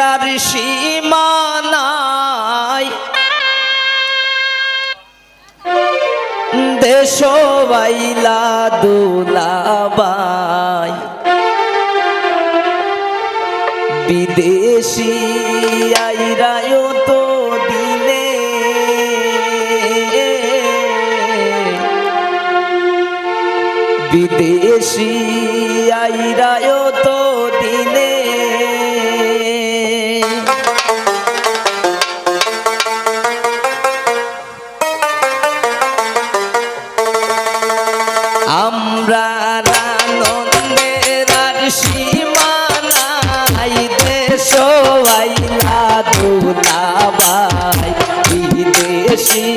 আর সীমানায় দেশ বাইলা দুলাবাই বিদেশি আইরায় তো দিনে বিদেশি আইরায় তো দিনে আমরা আনন্দের আর সীমানাই দেশ আইলা দুলাবাই বিদেশি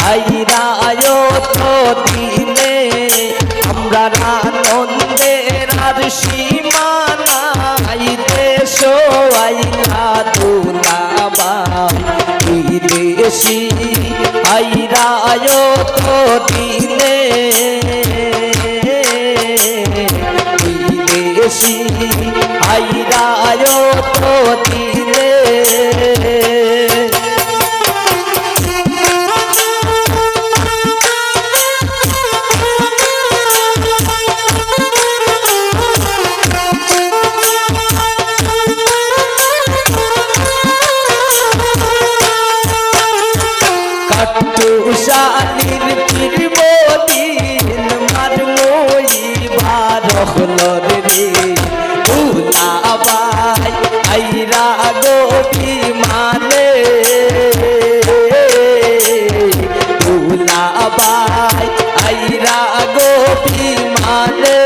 আইরায় তো দিনে আমরা আনন্দের আর সীমানাই দেশ আইলা দুলাবাই বিদেশি আইরায় তো দিনে বিদেশি আইরায় তো দিনে কাটুশালির পীরবদিন মারমই বারহলর রে দুলাবাই আইরা গো বিমানে দুলাবাই আইরা গো বিমানে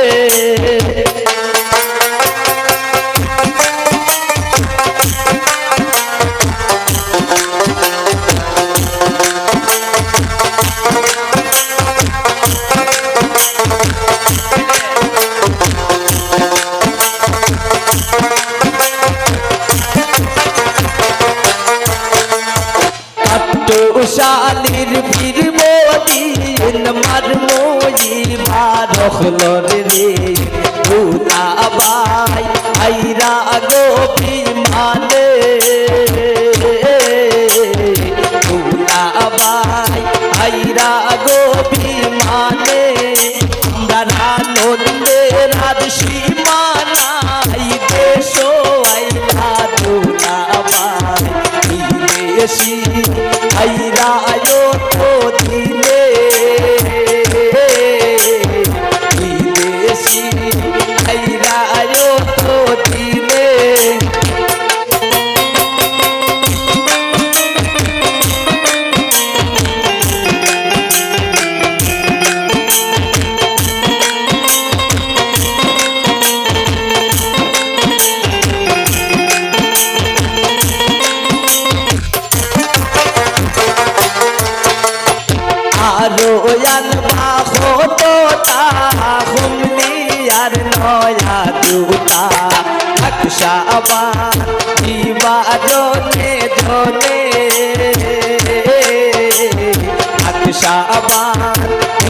শালির পীরবদিন মারমই বারহলর রে দুলাবাই আইরা গো বিমানে দুলাবাই আইরা গো বিমানে আমরা আনন্দের আর সীমানাই দেশ আইলা দুলাবাই বিদেশি আইরায় তো দিনে বিদেশি আইরায় তো দিনে রোয়ান বাহো তো তাহুমলি আর নয়া দুতা আকশাবা ইবাজনে ধনে আকশাবা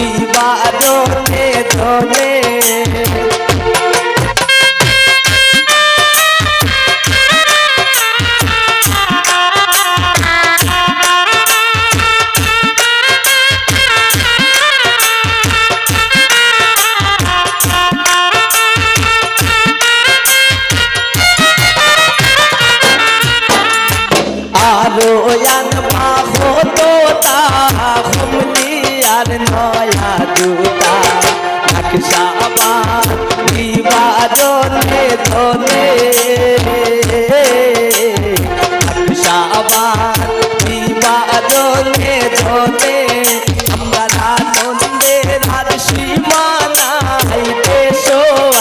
ইবাজনে ধনে রোয়ান বাহো তো তাহুমলি আর নয়া দুতা আকশাবা ইবাজনে ধনে আকশাবা ইবাজনে ধনে আমরা আনন্দের আর সীমানাই দেশ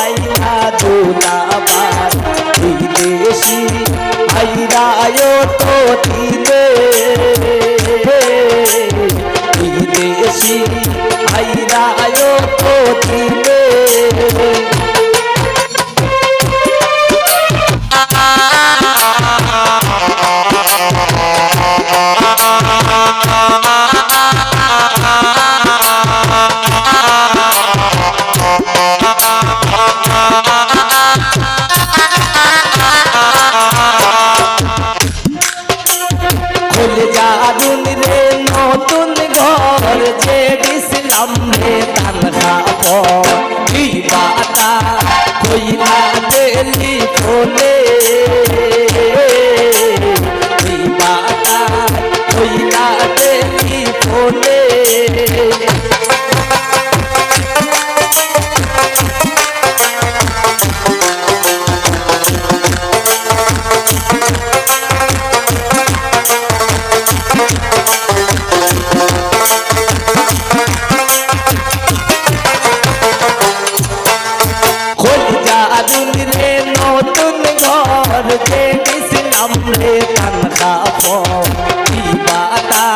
আইলা দুলাবাই বিদেশি আইরায় তো দিনে বিদেশি আইরায় তো দিনে চলে যারুন রে নতুন ঘর যে দিছিলাম রে তানহা বিবাটা কইলা দেলি ফোনে বিবাটা কইলা দেলি ফোনে নতুন ঘর যে দিছিলাম রে তানহা বিবাটা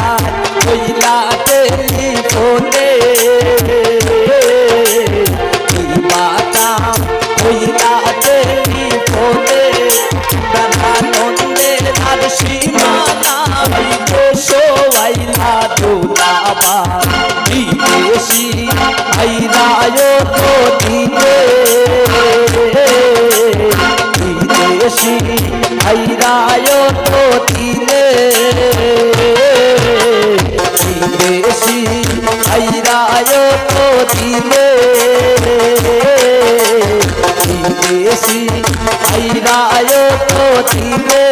কইলা টেলিফোনে বিবাটা কইলা টেলিফোনে প্রাণানন্দে আর সীমানা সোয়াইলা দুলাবা বিদেশি আইরায় তো দিনে বিদেশি আইরায় তো দিনে বিদেশি আইরায় তো দিনে বিদেশি আইরায় তো দিনে